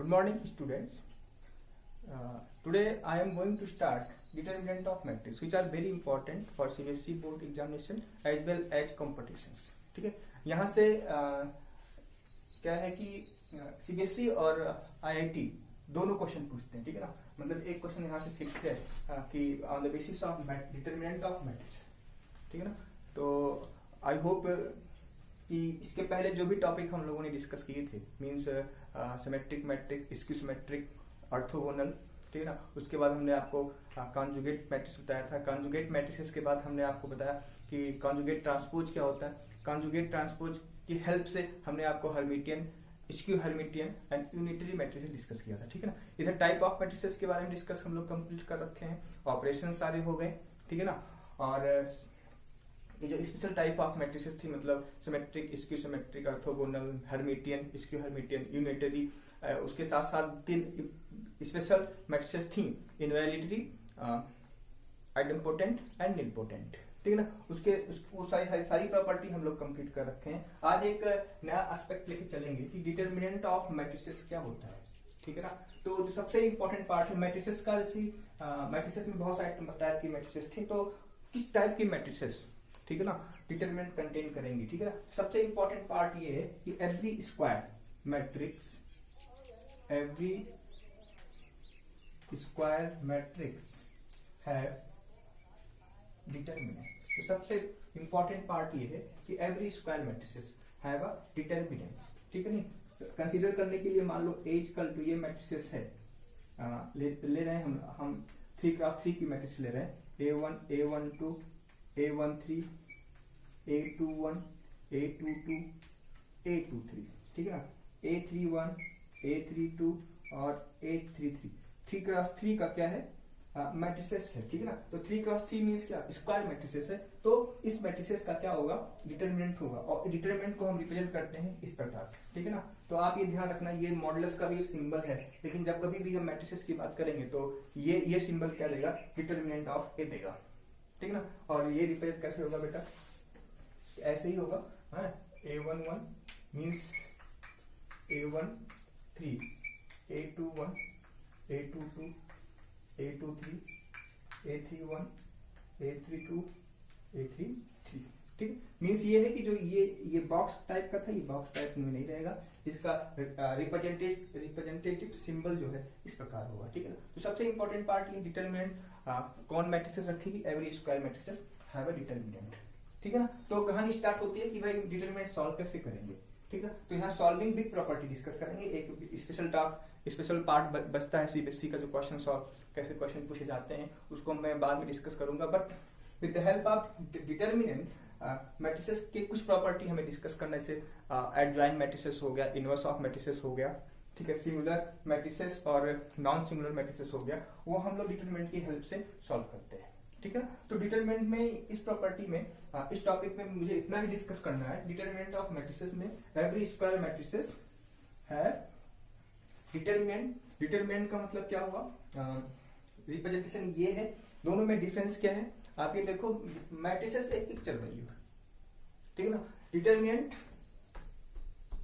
Good morning, students. Today I am going to start determinant of matrix, which are very important for CBSE board examination as well as competitions. ठीक है, यहाँ से क्या है कि CBSE और IIT दोनों क्वेश्चन पूछते हैं. ठीक है ना, मतलब एक क्वेश्चन यहाँ से फिक्स है कि on the basis of determinant of matrix. ठीक है ना, तो आई होप कि इसके पहले जो भी टॉपिक हम लोगों ने डिस्कस किए थे, means symmetric matric, skew symmetric, orthogonal, ठीक है ना, उसके बाद हमने आपको कॉन्जुगेट मैट्रिक्स बताया था. कॉन्जुगेट मैट्रिक्स के बाद हमने आपको बताया कि कॉन्जुगेट ट्रांसपोज क्या होता है. कॉन्जुगेट ट्रांसपोज की हेल्प से हमने आपको Hermitian, skew Hermitian and unitary matrix discuss किया था. ठीक है ना, इधर टाइप ऑफ मैट्रिक्स के बारे में डिस्कस हम लोग कंप्लीट कर रखे हैं. ऑपरेशन सारे हो गए. ठीक है ना, और ये जो स्पेशल टाइप ऑफ मैट्रिसेस थी, मतलब symmetric, skew symmetric, orthogonal, Hermitian, skew Hermitian, unitary, उसके साथ साथ तीन स्पेशल मैट्रिसेस थी, इनवैलिडिटी, आइडेम्पोटेंट एंड निलपोटेंट. ठीक है ना, वो सारी प्रॉपर्टी हम लोग कंप्लीट कर रखे हैं. आज एक नया एस्पेक्ट लेके चलेंगे कि डिटरमिनेंट ऑफ मैट्रिसेस क्या होता है. ठीक है ना, तो जो सबसे इंपॉर्टेंट पार्ट है मैट्रिसेस का, जैसे मैट्रिसेस में बहुत सारे टाइप की मैट्रिसेस थी, तो किस टाइप की मैट्रिसेस, ठीक है ना, डिटरमिनेंट कंटेन करेंगे. ठीक है ना, सबसे इंपॉर्टेंट पार्ट ये है कि every square matrix have determinant. तो सबसे इंपॉर्टेंट पार्ट ये है कि every square matrices have a determinant. ठीक है नहीं, कंसीडर करने के लिए मान लो एज कल टू ये मैट्रिसेस है, ले रहे हैं हम 3x3 की मैट्रिक्स ले रहे हैं. A1, A12, A13, A21, A22, A23. ठीक है ना, A31, A32 और A33. 3x3 का क्या है, मैट्रिसेस है. ठीक है ना, तो 3x3 मीन्स क्या, स्क्वायर मैट्रिसेस है. तो इस मैट्रिसेस का क्या होगा, डिटरमिनेंट होगा, और डिटरमिनेंट को हम रिप्रेजेंट करते हैं इस प्रकार से. ठीक है ना, तो आप ये ध्यान रखना, ये मॉडुलस का भी एक सिंबल है, लेकिन जब कभी भी हम मैट्रिसेस की बात करेंगे तो ये सिंबल क्या देगा, डिटरमिनेंट ऑफ ए देगा. ठीक है ना, और ये रिप्रेजेंट कैसे होगा बेटा, ऐसे ही होगा. A11 means A13, A21, A22, A23, A31, A32, A33. ठीक, मीन्स ये है कि जो ये बॉक्स टाइप का था, ये बॉक्स टाइप में नहीं रहेगा, इसका रिप्रेजेंटेटिव सिंबल जो है इस प्रकार होगा. ठीक है ना, तो सबसे इंपॉर्टेंट पार्ट ये डिटरमिनेंट कौन मैट्रिसेस रखेगी, every square matrices have a determinant. ठीक है ना, तो कहानी स्टार्ट होती है कि भाई डिटरमिनेंट सॉल्व कैसे करेंगे. ठीक है, तो यहाँ सॉल्विंग विद प्रॉपर्टी डिस्कस करेंगे. एक स्पेशल पार्ट बचता है सीबीएसई का, जो क्वेश्चन सॉल्व, कैसे क्वेश्चन पूछे जाते हैं, उसको मैं बाद में डिस्कस करूंगा. But with the help of determinant matrices के कुछ प्रॉपर्टी हमें डिस्कस करने से, एडजॉइंट मैट्रिसेस हो गया, इनवर्स ऑफ मैट्रिसेस हो गया, ठीक है, सिंगुलर मैट्रिसेस और नॉन सिंगुलर मैट्रिसेस हो गया, वो हम लोग डिटरमिनेंट की हेल्प से सॉल्व करते हैं. ठीक है ना, तो डिटरमिनेंट में इस प्रॉपर्टी में, इस टॉपिक में मुझे इतना ही डिस्कस करना है. डिटरमिनेंट ऑफ मैट्रिसेस में एवरी स्क्वायर मैट्रिसेस है डिटरमिनेंट. डिटरमिनेंट का मतलब क्या हुआ, रिप्रेजेंटेशन ये है. दोनों में डिफरेंस क्या है, आप ये देखो, मैट्रिसेस एक पिक्चर वैल्यू है. ठीक है ना, डिटरमिनेंट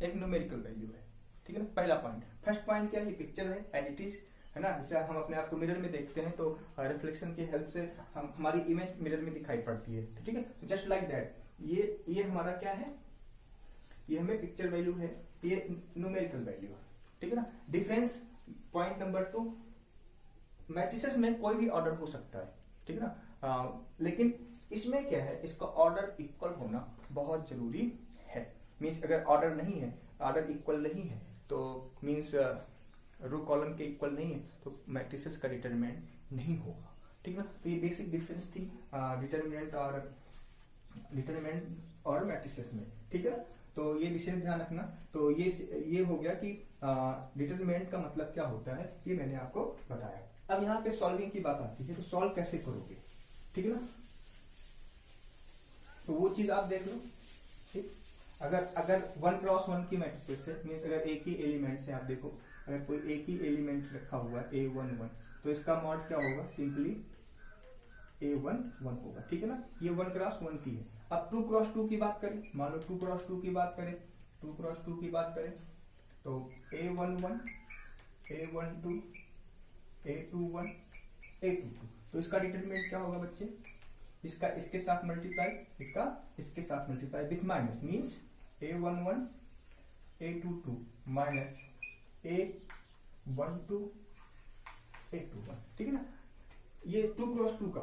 एक न्यूमेरिकल वैल्यू है. ठीक है ना, पहला पॉइंट. फर्स्ट पॉइंट क्या है, ये पिक्चर है एज इट इज, है ना. जैसे हम अपने आप को मिरर में देखते हैं तो रिफ्लेक्शन की हेल्प से हमारी इमेज मिरर में दिखाई पड़ती है. ठीक है, जस्ट लाइक दैट ये हमारा क्या है, ये हमें पिक्चर वैल्यू है, ये न्यूमेरिकल वैल्यू है. ठीक है ना, डिफरेंस पॉइंट नंबर 2, मैट्रिसेस में कोई भी ऑर्डर हो सकता है. ठीक है ना, लेकिन इसमें क्या है, इसका ऑर्डर इक्वल होना बहुत जरूरी है. मीन्स अगर ऑर्डर नहीं है, ऑर्डर इक्वल नहीं है, तो मीन्स रो कॉलम के इक्वल नहीं है, तो मैट्रिसेस का डिटरमिनेंट नहीं होगा. ठीक है ना, तो ये बेसिक डिफरेंस थी डिटरमिनेंट और मैट्रिसेस में. ठीक है ना, तो ये विशेष ध्यान रखना. तो ये हो गया कि डिटरमिनेंट का मतलब क्या होता है, ये मैंने आपको बताया. अब यहाँ पे सॉल्विंग की बात आती है, तो सॉल्व कैसे करोगे. ठीक है ना, तो वो चीज आप देख लो. ठीक, अगर 1x1 की मैट्रिसेस है, मीन्स अगर एक ही एलिमेंट से आप देखो, अगर कोई एक ही एलिमेंट रखा हुआ है A11, तो इसका मॉड क्या होगा, सिंपली A11 होगा. ठीक है ना, ये 1x1 की है. अब 2x2 की बात करें, मान लो 2x2 की बात करें, तो A11 A12 A21 A22। तो इसका डिटरमिनेंट क्या होगा बच्चे, इसका इसके साथ मल्टीप्लाई, इसका इसके साथ multiply with minus, means A11 A22 minus A12 A21। ठीक है ना। ये 2 क्रॉस 2 का,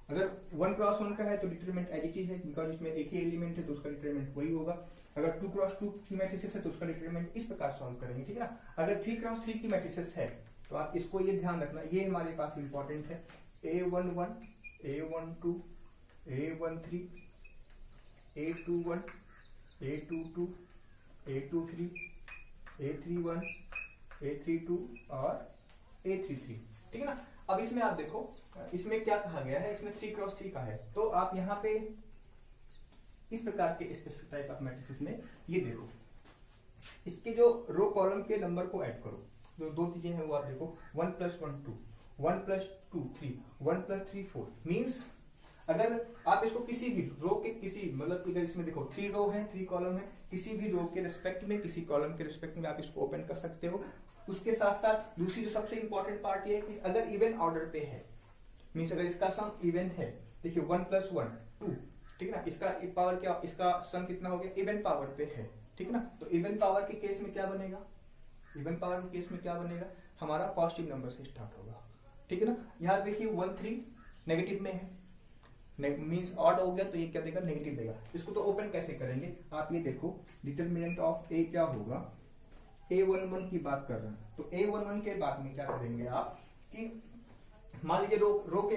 अगर 1 क्रॉस 1 का है तो डिटरमिनेंट एज इट इज है, बिकॉज इसमें एक ही एलिमेंट है तो उसका डिटरमिनेंट वही होगा। अगर 2 क्रॉस 2 की मैट्रिसेस है तो उसका डिटरमिनेंट इस प्रकार सॉल्व करेंगे। ठीक है ना। अगर 3 क्रॉस 3 की मैट्रिसेस है तो आप इसको ये ध्यान रखना, ये हमारे पास इंपॉर्टेंट है। A11 A12 A13 A21 A22 A23 A31 A32 और A33। ठीक है ना। अब इसमें आप देखो, इसमें क्या कहा गया है, इसमें 3 क्रॉस 3 का है, तो आप यहाँ पे इस प्रकार के स्पेशल टाइप ऑफ मैट्रिसेस में ये देखो, इसके जो रो कॉलम के नंबर को ऐड करो, जो दो चीजें हैं वो आप देखो, 1 + 1 2, 1 + 2 3, 1 + 3 4। मीन्स अगर आप इसको किसी भी रो के किसी, मतलब इधर इसमें देखो 3 रो है 3 कॉलम है, किसी भी रो के रिस्पेक्ट में, किसी कॉलम के रिस्पेक्ट में आप इसको ओपन कर सकते हो। उसके साथ साथ दूसरी जो सबसे इंपॉर्टेंट पार्ट ये है कि अगर इवन ऑर्डर पे है, मीन्स अगर इसका सम इवन है, देखिए 1 + 1 2, ठीक है ना, इसका पावर क्या, इसका सम कितना हो गया, इवन पावर पे है। ठीक है ना। तो इवन पावर के केस में क्या बनेगा, इवन पावर के केस में क्या बनेगा, हमारा पॉजिटिव नंबर से स्टार्ट होगा। ठीक है ना। यहाँ देखिए 1 3 नेगेटिव में है, मीन्स ऑड हो गया तो ये क्या देगा, नेगेटिव देगा। इसको तो ओपन कैसे करेंगे, आप ये देखो, डिटरमिनेंट ऑफ ए क्या होगा, A11 की बात कर रहे हैं तो A11 के बाद में क्या करेंगे आप कि मान लीजिए रो के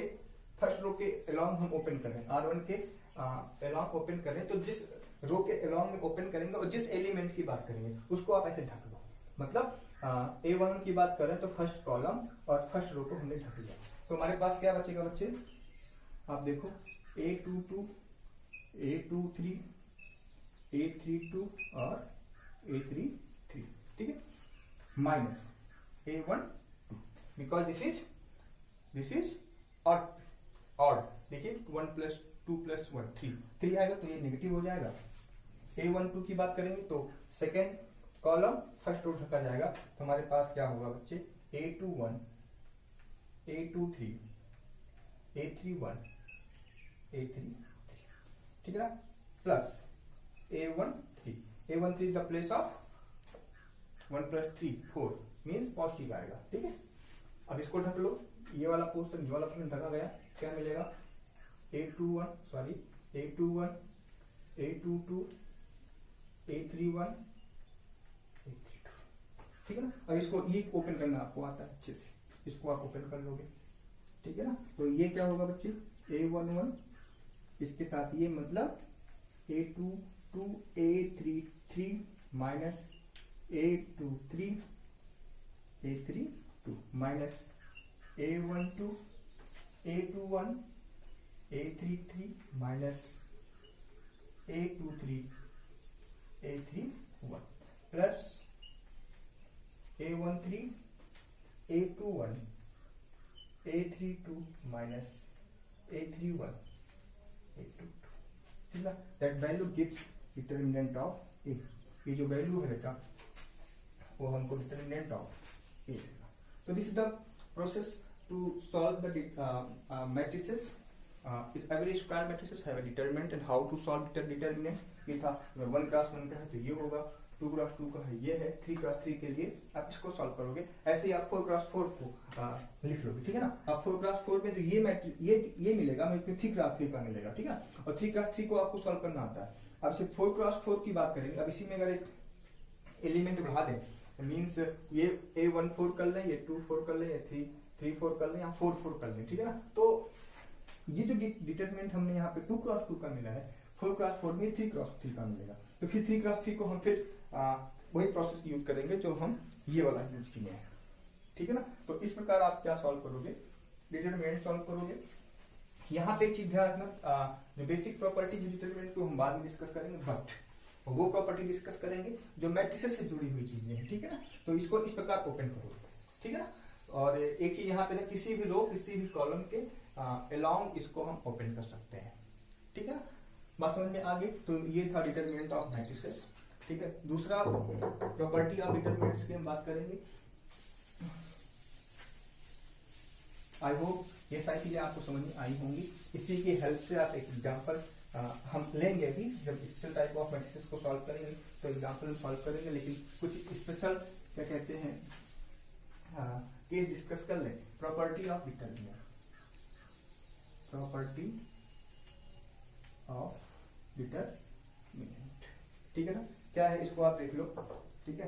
फर्स्ट रो के अलोंग हम ओपन कर रहे हैं, R1 के अलोंग ओपन कर रहे हैं, तो जिस रो के अलोंग में ओपन करेंगे और जिस एलिमेंट की बात करेंगे उसको आप ऐसे ढक दो। मतलब A11 की बात कर रहे हैं तो फर्स्ट कॉलम और फर्स्ट रो को हमने ढक दिया, तो हमारे पास क्या बचेगा बच्चे, आप देखो A22 A23 A32 और A33। ठीक है, minus A12, because this is odd. देखिए 1 + 2 + 1 3 आएगा तो ये नेगेटिव हो जाएगा। A12 की बात करेंगे तो सेकेंड कॉलम फर्स्ट रो ढका जाएगा, तो हमारे पास क्या होगा बच्चे, A21 A23 A31 A33। ठीक है ना, plus A13 is the place of 1 + 3 4, means positive आएगा। ठीक है। अब इसको ढक लो, ये वाला पोर्शन ढका गया, क्या मिलेगा, A21 A22 A31 A32। ठीक है ना। अब इसको ये ओपन करना आपको आता है अच्छे से, इसको आप ओपन कर लोगे। ठीक है ना। तो ये क्या होगा बच्चे, A11 इसके साथ ये मतलब A22 A33 minus A23 A32 minus A12 A21 A33 minus A23 A31 plus A13 A21 A32 minus A31 A22। ठीक है, that value gives determinant of A. ये जो वैल्यू है बेटा वो हमको डिटरमिनेंट ऑफ ए देगा। तो this is the process to solve the matrices. Every square matrices have a determinant and how to solve determinant. ये था, अगर 1 × 1 का है तो ये होगा, 2 × 2 का है ये है, 3 × 3 के लिए आप इसको सॉल्व करोगे। ऐसे ही आप 4 × 4 को लिख लोगे। ठीक है ना। आप 4 × 4 में जो ये मिलेगा, मतलब 3 × 3 का मिलेगा। ठीक है। और 3 × 3 को आपको सॉल्व करना आता है। अब सिर्फ 4 × 4 की बात करेंगे। अब इसी में अगर एक एलिमेंट बढ़ा दें, मीन्स ये A14 कर लें, ये 24 कर लें, ये 34 कर लें, या 44 कर लें। ठीक है ना। तो ये जो डिटरमिनेंट हमने यहाँ पे 2 × 2 का मिला है, 4 × 4 में 3 × 3 का मिलेगा। तो फिर 3 × 3 को हम फिर वही प्रोसेस यूज करेंगे जो हम ये वाला यूज किए हैं। ठीक है ना। तो इस प्रकार आप क्या सॉल्व करोगे, डिटरमिनेंट सॉल्व करोगे। यहाँ पे एक चीज ध्यान रखना, जो बेसिक प्रॉपर्टीज डिटरमिनेंट को हम बाद में डिस्कस करेंगे, बट वो प्रॉपर्टी डिस्कस करेंगे जो मैट्रिसेस से जुड़ी हुई चीजें हैं। ठीक है ना। तो इसको इस प्रकार ओपन करोगे। ठीक है ना। और एक चीज यहाँ पे ना, किसी भी रो किसी भी कॉलम के अलोंग इसको हम ओपन कर सकते हैं। ठीक है ना। बात समझ में आ गई। तो ये था डिटरमिनेंट ऑफ मैट्रिसेस। ठीक है। दूसरा प्रॉपर्टी ऑफ डिटरमिनेंट्स की हम बात करेंगे। आई होप ये सारी चीजें आपको समझ में आई होंगी। इसी की हेल्प से आप एक एग्जांपल हम लेंगे अभी, जब स्पेशल टाइप ऑफ मैट्रिसेस को सॉल्व करेंगे तो एग्जांपल सॉल्व करेंगे, लेकिन कुछ स्पेशल क्या कहते हैं केस डिस्कस कर लें। Property of determinant, property of determinant, ठीक है ना। क्या है इसको आप देख लो, ठीक है।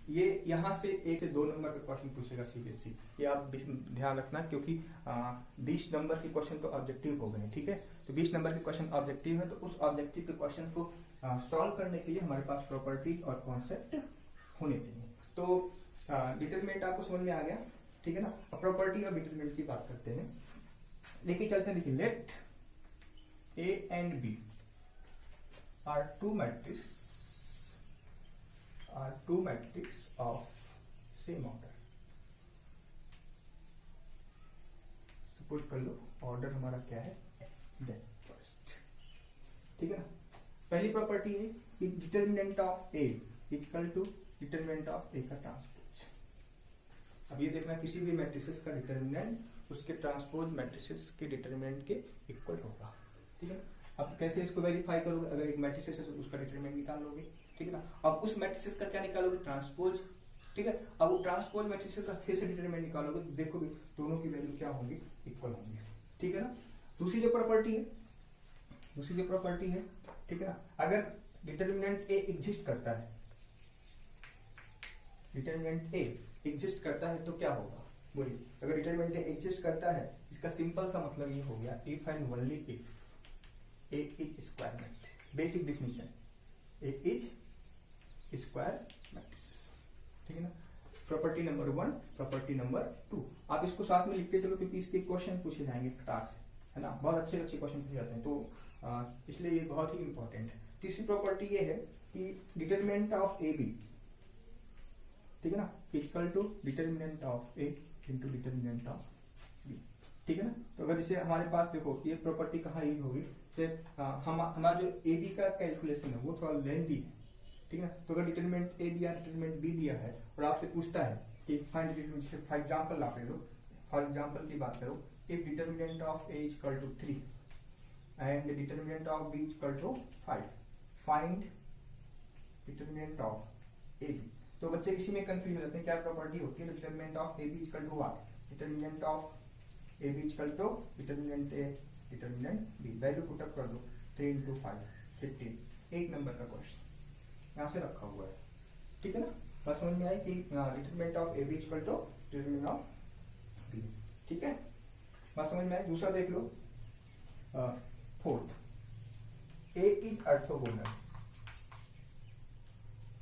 ये यहाँ से 1 से 2 नंबर का क्वेश्चन पूछेगा सीबीएसई, ये आप ध्यान रखना, क्योंकि 20 नंबर के क्वेश्चन तो ऑब्जेक्टिव हो गए, ठीक है। तो 20 नंबर के क्वेश्चन ऑब्जेक्टिव है, तो उस ऑब्जेक्टिव के क्वेश्चन को सॉल्व करने के लिए हमारे पास प्रॉपर्टीज और कॉन्सेप्ट होने चाहिए। तो डिटरमिनेंट आपको समझ में आ गया, ठीक है ना। अब प्रॉपर्टी और डिटरमिनेंट की बात करते हैं। देखिए चलते हैं, देखिए let A and B are two matrix of same order. Suppose कर लो ऑर्डर हमारा क्या है, फर्स्ट, ठीक है ना। पहली प्रॉपर्टी है कि determinant of A equal to determinant of A का ट्रांसपोज। अब ये देखना किसी भी मैट्रिसेस का डिटरमिनेंट उसके ट्रांसपोज मैट्रिसेस के डिटरमिनेंट के इक्वल होगा, ठीक है। अब कैसे इसको वेरीफाई करोगे, अगर एक मैट्रिसेस है तो उसका डिटरमिनेंट निकाल लोगे, ठीक है ना। अब उस मैट्रिसेस का क्या निकालोगे, ट्रांसपोज, ठीक है। अब वो ट्रांसपोज मैट्रिसेस का फिर से डिटरमिनेंट निकालोगे तो देखोगे दोनों की वैल्यू क्या होंगी, इक्वल होंगी, ठीक है ना। दूसरी जो प्रॉपर्टी है, ठीक है ना, अगर डिटरमिनेंट ए एग्जिस्ट करता है, डिटरमिनेंट ए एग्जिस्ट करता है तो क्या होगा, बोलिए। अगर डिटरमिनेंट ए एग्जिस्ट करता है, इसका सिंपल सा मतलब ये हो गया, if and only if A is square matrix. Basic definition, A is square matrices, ठीक है ना। प्रॉपर्टी नंबर 1, प्रॉपर्टी नंबर 2, आप इसको साथ में लिखते चलो क्योंकि इसके क्वेश्चन पूछे जाएंगे फटाक से, है ना। बहुत अच्छे क्वेश्चन पूछे जाते हैं, तो इसलिए ये बहुत ही इंपॉर्टेंट है। तीसरी प्रॉपर्टी ये है कि डिटरमिनेंट ऑफ ए बी, ठीक है ना, equal to determinant of A into determinant of B, ठीक है ना। तो अगर जैसे हमारे पास देखो ये प्रॉपर्टी कहाँ यूज होगी, हमारा जो ए बी का कैलकुलेशन है वो थोड़ा लेंथी है, ठीक है ना। तो अगर डिटरमिनेंट ए दिया, डिटरमिनेंट बी दिया है और आपसे पूछता है कि फाइंड डिटरमिनेंट, फॉर एग्जांपल आप ले लो, फॉर एग्जांपल की बात करो, if determinant of A equal to 3 and determinant of B equal to 5, find determinant of A B. तो बच्चे किसी में कंफ्यूज हो जाते हैं, क्या प्रॉपर्टी होती है determinant of A B equal to what, determinant of A B equal to determinant A determinant B. Value put up कर दो, 3 into 5 15, 1 नंबर का क्वेश्चन यहाँ से रखा हुआ है, ठीक है ना। बात समझ में आई कि determinant of A B equal to determinant of B, ठीक है। बात समझ में आई। दूसरा देख लो, fourth, A is orthogonal,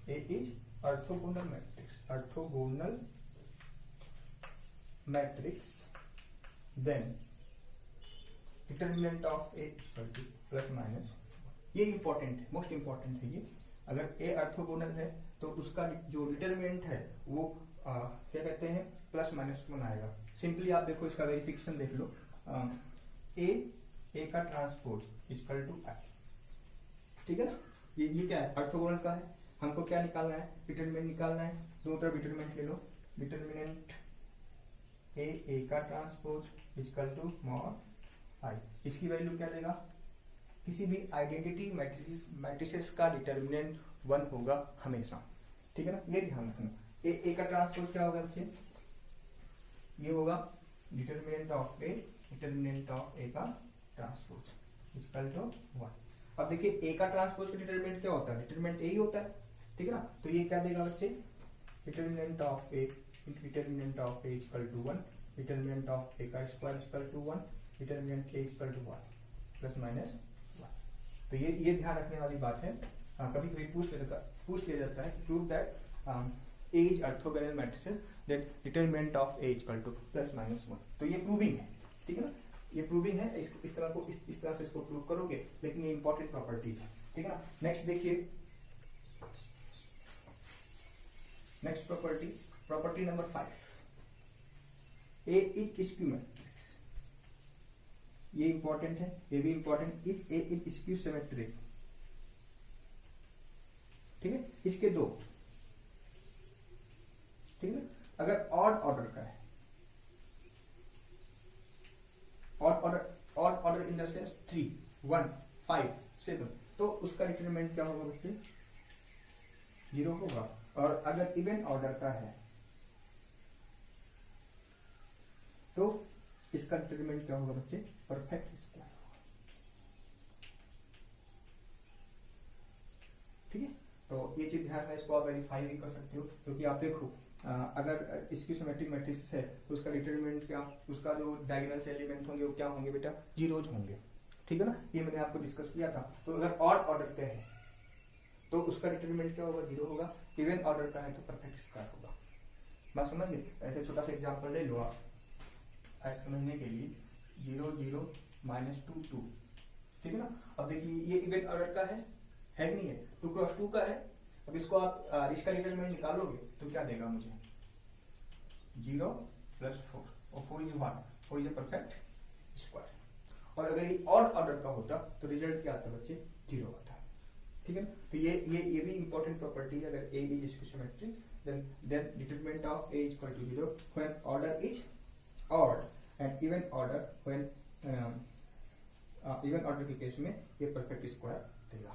A is orthogonal matrix, orthogonal matrix, then determinant of A equal to plus minus. ये इंपॉर्टेंट है, मोस्ट इंपॉर्टेंट है ये। अगर ए ऑर्थोगोनल है तो उसका जो डिटरमिनेंट है वो क्या कहते हैं, प्लस माइनस वन आएगा। सिंपली आप देखो इसका वेरिफिकेशन देख लो, ए का ट्रांसपोज इक्वल टू आई, ठीक है ना। ये क्या है, ऑर्थोगोनल का है, हमको क्या निकालना है, डिटरमिनेंट निकालना है। दोनों तरफ डिटरमिनेंट ले लो, डिटरमिनेंट ए का transpose equal to mod I. इसकी वैल्यू क्या देगा, किसी भी आइडेंटिटी मैट्रिसेस का डिटरमिनेंट 1 होगा हमेशा, ठीक है ना। ये ध्यान रखना। ए का ट्रांसपोज क्या होगा बच्चे, ये होगा determinant of A, determinant of A का ट्रांसपोज इक्वल टू 1। अब देखिए ए का ट्रांसपोज का डिटरमिनेंट क्या होता है, डिटरमिनेंट ए ही होता है, ठीक है ना। तो ये क्या देगा बच्चे, determinant of A determinant of A equal to 1, determinant of A का square equal to 1, determinant A equal to 1 plus minus 1। तो ये ध्यान रखने वाली बात है। कभी कभी पूछ लिया जाता है, prove that A is orthogonal matrices that determinant of A equal to plus minus 1। तो ये प्रूविंग है, ठीक है ना, ये प्रूविंग है। इस तरह से इसको प्रूव करोगे, लेकिन ये इंपॉर्टेंट प्रॉपर्टीज है, ठीक है ना। नेक्स्ट देखिए, next property number 5, A is skew matrix. ये इंपॉर्टेंट है, ये भी important. If A is skew symmetric, इसके 2, ठीक है। अगर ऑड ऑर्डर का है, odd order in the sense 3, 1, 5, 7, तो उसका डिटरमिनेंट क्या होगा बच्चे? 0 होगा। और अगर इवन ऑर्डर का है तो इसका डिटरमिनेंट क्या होगा बच्चे? परफेक्ट स्क्वायर होगा, ठीक है। तो ये चीज ध्यान में, इसको आप वेरीफाई भी कर सकते हो, क्योंकि आप देखो अगर इसकी सिमेट्रिक मैट्रिक्स है तो उसका डिटरमिनेंट क्या, उसका जो डायगोनल से एलिमेंट होंगे वो क्या होंगे बेटा? जीरोज होंगे, ठीक है ना। ये मैंने आपको डिस्कस किया था। तो अगर ऑड ऑर्डर पे है तो उसका डिटरमिनेंट क्या होगा? 0 होगा। इवन ऑर्डर का है तो परफेक्ट स्क्वायर होगा। बात समझ गए? ऐसे छोटा सा एग्जांपल ले लो आप समझने के लिए, 0 0 -2 2, ठीक है ना। अब देखिए ये इवन ऑर्डर का है नहीं है, 2 क्रॉस 2 का है। अब इसको आप इसका डिटरमिनेंट निकालोगे तो क्या देगा मुझे? 0 + 4, और 4 इज 1, 4 इज परफेक्ट स्क्वायर। और अगर ये ऑड ऑर्डर का होता तो रिजल्ट क्या आता बच्चे? 0 आता, ठीक है। तो ये भी इंपॉर्टेंट प्रॉपर्टी है। अगर A is symmetric then determinant of A is equal to 0 when order is odd and even order when even order के केस में ये परफेक्ट स्क्वायर देगा,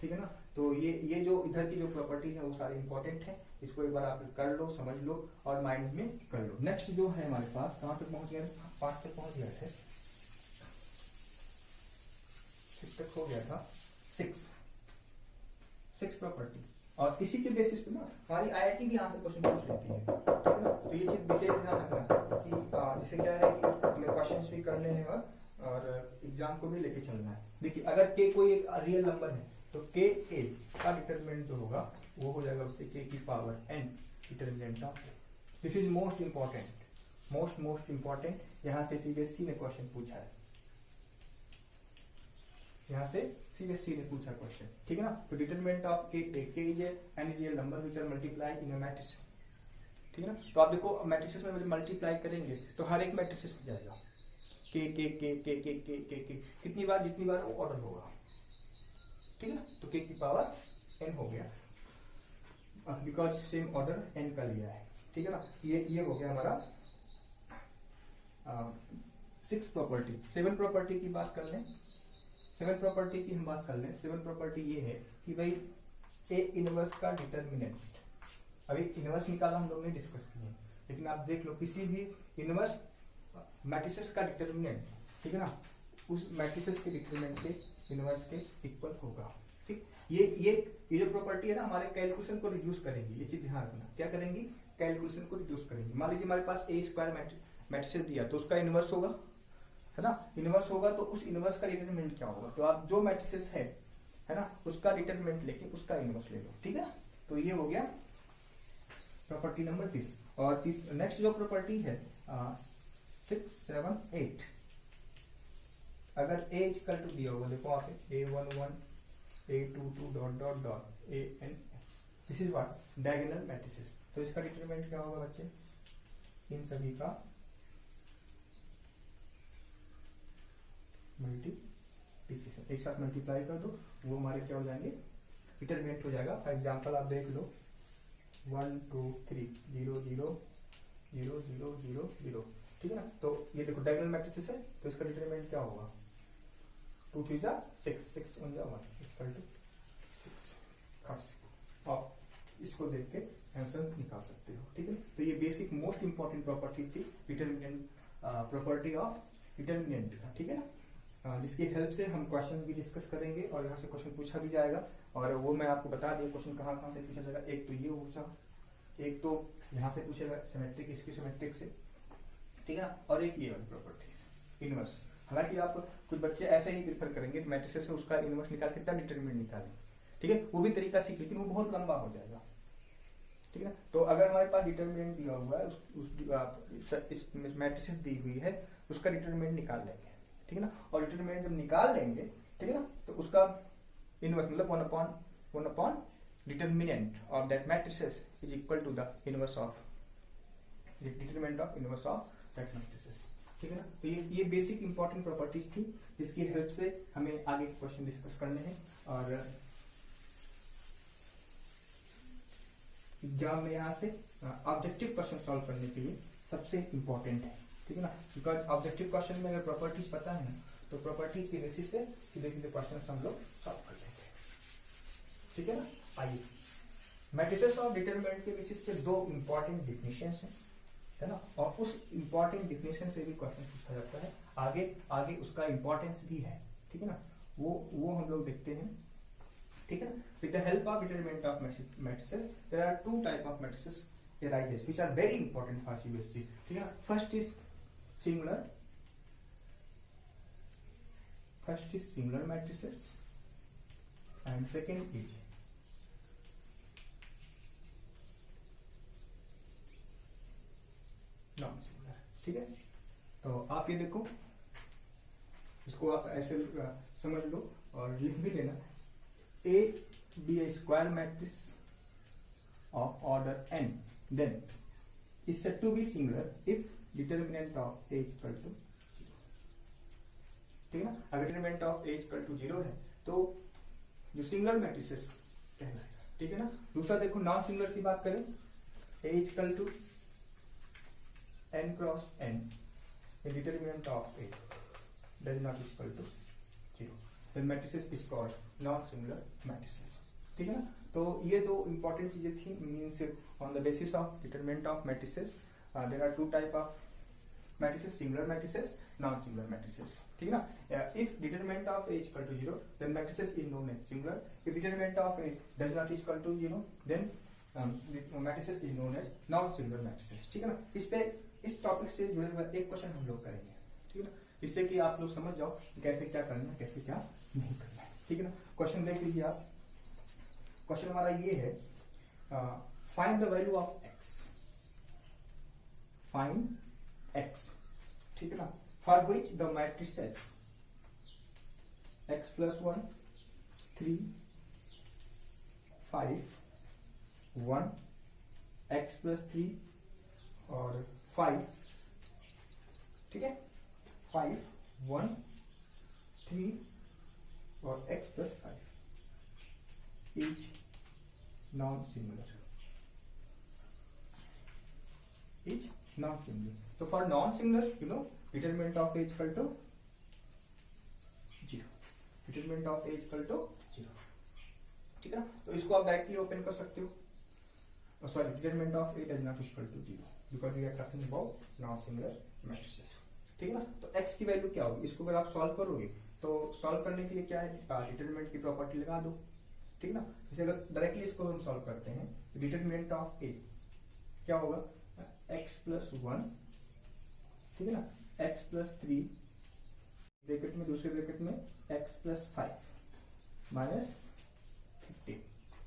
ठीक है ना। तो ये जो इधर की जो प्रॉपर्टी है वो सारी इंपॉर्टेंट है। इसको एक बार आप कर लो, समझ लो और माइंड में कर लो। नेक्स्ट जो है हमारे पास, कहाँ तक पहुंच गया? 5 तक पहुंच गया थे, 6 तक हो गया था। 6 प्रॉपर्टी, और इसी के बेसिस पे ना हमारी आईआईटी भी यहाँ से क्वेश्चन पूछ लेती है, ठीक है ना। तो ये चीज विशेष ध्यान रखना कि जैसे क्या है कि हमें क्वेश्चंस भी करने हैं और एग्जाम को भी लेके चलना है। देखिए अगर के कोई एक रियल नंबर है तो के ए का डिटरमिनेंट जो होगा वो हो जाएगा उससे के की power n determinant of. This is most important, most important. यहाँ से सीबीएसई ने क्वेश्चन पूछा है, यहाँ से सीबीएसई ने पूछा क्वेश्चन, ठीक है ना। तो determinant of K is any real number which are multiply in a matrix, ठीक है ना। तो आप देखो मैट्रिसेस में मल्टीप्लाई करेंगे तो हर एक मैट्रिसेस में जाएगा के कितनी बार? जितनी बार वो ऑर्डर होगा, ठीक है ना। तो के की पावर n हो गया, बिकॉज सेम ऑर्डर n का लिया है, ठीक है ना। ये हो गया हमारा 6 प्रॉपर्टी। 7 प्रॉपर्टी की बात कर लें, 7 प्रॉपर्टी की हम बात कर लें। 7 प्रॉपर्टी ये है कि भाई ए इनवर्स का डिटरमिनेंट, अभी इनवर्स निकाला हम लोग ने डिस्कस किए, लेकिन आप देख लो किसी भी इनवर्स मैट्रिसेस का डिटरमिनेंट, ठीक है ना, उस मैट्रिसेस के डिटरमिनेंट के इनवर्स के इक्वल होगा, ठीक। ये जो प्रॉपर्टी है ना हमारे कैलकुलेशन को रिड्यूस करेंगी। ये चीज ध्यान रखना, क्या करेंगी? कैलकुलेशन को रिड्यूस करेंगी। मान लीजिए हमारे पास ए स्क्वायर मैट्रिसेस दिया तो उसका इनवर्स होगा, है ना। इनवर्स होगा तो उस इनवर्स का डिटरमिनेंट क्या होगा? तो आप जो मैट्रिसेस है ना, उसका डिटरमिनेंट लेके उसका इनवर्स ले लो, ठीक है। तो ये हो गया प्रॉपर्टी नंबर 30। और नेक्स्ट जो प्रॉपर्टी है 6 7 8, अगर ए इक्वल टू दिया होगा, देखो आप A11 A22 dot dot dot AN, this is what? Diagonal matrices. तो इसका डिटरमिनेंट क्या होगा बच्चे? इन सभी का मल्टीप्लिकेशन, एक साथ मल्टीप्लाई कर दो, वो हमारे क्या हो जाएंगे? डिटरमिनेंट हो जाएगा। फॉर एग्जांपल आप देख लो 1 2 3 0 0 0 0 0 0, ठीक है ना। तो ये देखो डायगोनल मैट्रिसेस है, तो इसका डिटरमिनेंट क्या होगा? 2 3 जा 6, 6 1 जा 1 इक्वल टू 6। आप इसको देख के आंसर निकाल सकते हो, ठीक है। तो ये बेसिक मोस्ट इंपॉर्टेंट प्रॉपर्टी थी डिटरमिनेंट, प्रॉपर्टी ऑफ डिटरमिनेंट का, ठीक है ना। जिसकी हेल्प से हम क्वेश्चन भी डिस्कस करेंगे और यहाँ से क्वेश्चन पूछा भी जाएगा, और वो मैं आपको बता दिया क्वेश्चन कहाँ से पूछा जाएगा। एक तो ये पूछा, एक तो यहाँ से पूछेगा सिमेट्रिक, इसकी सिमेट्रिक से, ठीक है ना। और एक ये वाली प्रॉपर्टीज इनवर्स। हालांकि आप कुछ बच्चे ऐसे ही प्रेफर करेंगे मैट्रिसेस में उसका इनवर्स निकाल के तब डिटरमिनेंट निकालें, ठीक है। वो भी तरीका सीख, लेकिन वो बहुत लंबा हो जाएगा, ठीक है ना। तो अगर हमारे पास डिटरमिनेंट दिया हुआ है, इस मैट्रिसेस दी हुई है, उसका डिटरमिनेंट निकाल लेंगे, ठीक है ना। और डिटरमिनेंट जब निकाल लेंगे, ठीक है ना, तो उसका इनवर्स मतलब 1 upon determinant of that matrices is equal to the inverse of determinant of inverse of that matrices, ठीक है ना। तो ये बेसिक इंपॉर्टेंट प्रॉपर्टीज थी जिसकी हेल्प से हमें आगे के क्वेश्चन डिस्कस करने हैं। और एग्जाम में यहाँ से ऑब्जेक्टिव क्वेश्चन सॉल्व करने के लिए सबसे इंपॉर्टेंट है, ठीक है ना। बिकॉज ऑब्जेक्टिव क्वेश्चन में अगर प्रॉपर्टीज पता है ना तो प्रॉपर्टीज के बेसिस पे सीधे सीधे क्वेश्चन हम लोग सॉल्व कर लेते हैं, ठीक है ना। आइए, मैट्रिसेस ऑफ डिटरमिनेंट के बेसिस पे दो इंपॉर्टेंट डिफिनेशंस हैं, है ना, और उस इंपॉर्टेंट डिफिनेशन से भी क्वेश्चन पूछा जाता है, आगे आगे उसका इंपॉर्टेंस भी है, ठीक है ना। वो हम लोग देखते हैं, ठीक है ना। With the help of determinant of matrices there are two type of matrices arises which are very important for CBSE, ठीक है ना। First is singular matrices and second is non singular, ठीक है। तो आप ये देखो, इसको आप ऐसे समझ लो और लिख भी लेना, A be a square matrix of order n, then is said to be singular if determinant of A is equal to 0, ठीक है ना। अगर determinant of A equal to 0 है तो जो सिंगुलर मैट्रिसेस कहलाएगा, ठीक है ना। दूसरा देखो, नॉन सिंगुलर की बात करें, A equal to n cross n, determinant of A does not equal to 0, then matrices is called non singular matrices, ठीक है ना। तो ये दो इंपॉर्टेंट चीजें थी, means on the basis of determinant of matrices there are two type of matrices, singular matrices, non singular matrices, ठीक है ना। If determinant of A equal to 0 then matrices is known as singular, if determinant of A does not equal to 0 then matrices is known as non singular matrices, ठीक है ना। इस topic से जुड़े हुए एक क्वेश्चन हम लोग करेंगे, ठीक है ना, इससे कि आप लोग समझ जाओ कैसे क्या करना है, कैसे क्या नहीं करना है, ठीक है ना। क्वेश्चन देख लीजिए आप, क्वेश्चन हमारा ये है, find the value of x, find x, ठीक है ना, for which the matrices x plus 1 3 5 1 x plus 3 और 5, ठीक है, 5 1 3 और x plus 5 is non singular, is non singular. तो for non singular you know determinant of A equal to 0, determinant of A equal to 0, ठीक है ना। तो इसको आप डायरेक्टली ओपन कर सकते हो, sorry, determinant of A does not equal to 0 because we are talking about non singular matrices, ठीक है ना। तो x की वैल्यू क्या होगी, इसको अगर आप सॉल्व करोगे तो सॉल्व करने के लिए क्या है, डिटरमिनेंट की प्रॉपर्टी लगा दो, ठीक है ना। जैसे अगर डायरेक्टली इसको हम सॉल्व करते हैं, डिटरमिनेंट ऑफ A क्या होगा, x प्लस 1, ठीक है ना, x प्लस 3 ब्रैकेट में, दूसरे ब्रैकेट में x प्लस 5 माइनस 15,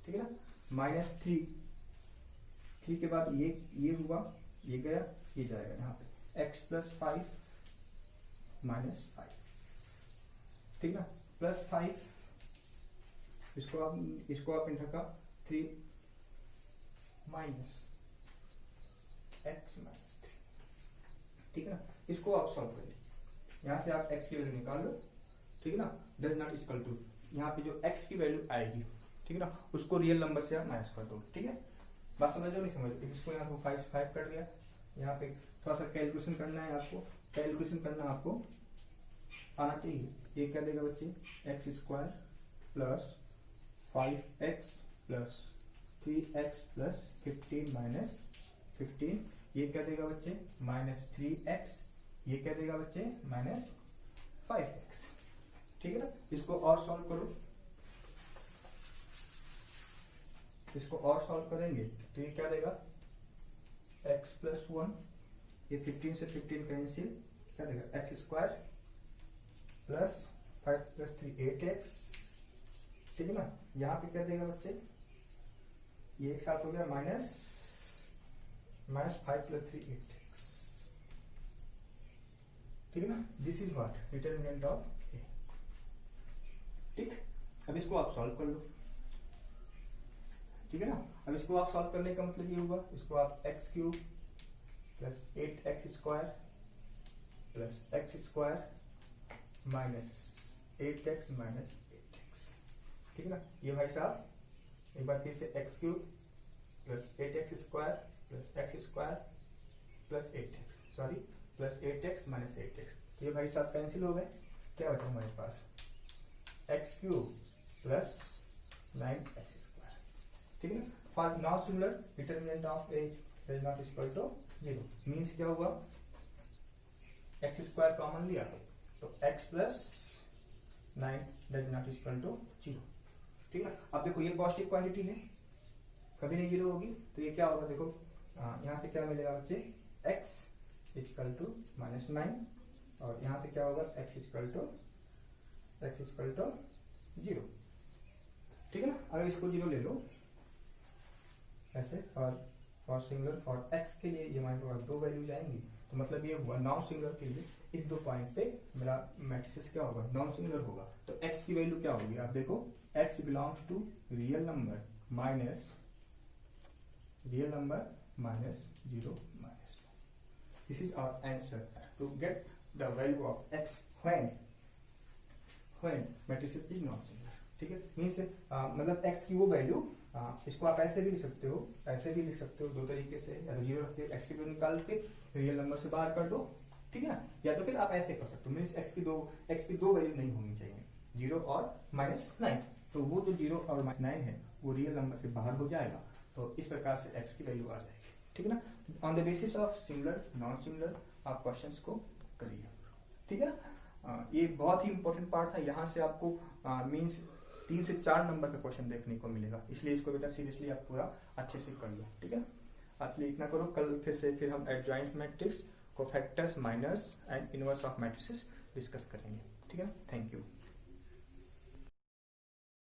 ठीक है ना, माइनस 3 के बाद ये हुआ, ये गया, ये जाएगा यहाँ पे, x प्लस 5 माइनस 5, ठीक है ना, प्लस 5, इसको आप इधर का 3 माइनस x माइनस 3, ठीक है ना। इसको आप सॉल्व करिए, यहाँ से आप x की वैल्यू निकाल लो, ठीक है ना, डज नॉट इक्वल टू, यहाँ पे जो x की वैल्यू आएगी, ठीक है ना, उसको रियल नंबर से आप माइनस कर दो, ठीक है। बात समझो नहीं समझो, इसको यहाँ को 5 कर दिया, यहाँ पे थोड़ा सा कैलकुलेशन करना है आपको, कैलकुलेशन करना आपको आना चाहिए। ये क्या देगा बच्चे, x square plus 5x plus 3x plus 15 minus 15, ये क्या देगा बच्चे, माइनस 3x, ये क्या देगा बच्चे, माइनस 5x, ठीक है ना। इसको और सॉल्व करो, इसको और सॉल्व करेंगे तो ये क्या देगा, x प्लस 1, ये 15 से 15 कैंसिल, क्या देगा, x square plus 5 plus 3 8x, ठीक है ना। यहाँ पे क्या देगा बच्चे, ये एक साथ हो गया, माइनस 5 प्लस 3 8x, ठीक है ना। This is what determinant of A, ठीक। अब इसको आप सॉल्व कर लो, ठीक है ना। अब इसको आप सॉल्व करने का मतलब ये हुआ, इसको आप x cube plus 8x square plus x square minus 8x minus 8x, ठीक है ना। ये भाई साहब एक बार फिर से x cube plus 8x square plus x square plus 8x, sorry plus 8x minus 8x, ये भाई साहब कैंसिल हो गए, क्या बचा हमारे पास x cube plus 9x square, ठीक है। For not similar determinant of A's is not equal to 0, means क्या हुआ, x स्क्वायर कॉमन लिया तो x plus 9 does not equal to 0, ठीक है। अब देखो ये पॉजिटिव क्वांटिटी है, कभी नहीं 0 होगी, तो ये क्या होगा, देखो यहाँ से क्या मिलेगा बच्चे, x इक्वल टू माइनस 9, और यहाँ से क्या होगा, x इक्वल टू 0, ठीक है ना। अगर इसको 0 ले लो ऐसे, और सिंगुलर फॉर x के लिए ये हमारे पास 2 वैल्यू जाएंगी, तो मतलब ये हुआ नॉन सिंगुलर के लिए इस 2 पॉइंट पे मेरा मैट्रिक्स क्या होगा, नॉन सिंगुलर होगा। तो x की वैल्यू क्या होगी, आप देखो x belongs to real number minus 0 minus 2। This is our answer to get the value of x when matrix is non singular, ठीक है। मीन्स मतलब x की वो वैल्यू, इसको आप ऐसे भी लिख सकते हो, ऐसे भी लिख सकते हो, 2 तरीके से, या तो 0 रख के x की वैल्यू निकाल के रियल नंबर से बाहर कर दो, ठीक है ना, या तो फिर आप ऐसे कर सकते हो, मीन्स x की दो वैल्यू नहीं होनी चाहिए, 0 और माइनस 9, तो वो जो 0 और माइनस 9 है वो रियल नंबर से बाहर हो जाएगा, तो इस प्रकार से x की वैल्यू आ जाएगी, ठीक है ना। On the basis of similar non similar आप क्वेश्चंस को करिए, ठीक है ना। ये बहुत ही इंपॉर्टेंट पार्ट था, यहाँ से आपको मीन्स 3 से 4 नंबर का क्वेश्चन देखने को मिलेगा, इसलिए इसको बेटा सीरियसली आप पूरा अच्छे से कर लो, ठीक है। आज लिए इतना करो, कल फिर हम adjoint matrix, cofactors, minors and inverse of matrices discuss करेंगे, ठीक है। Thank you.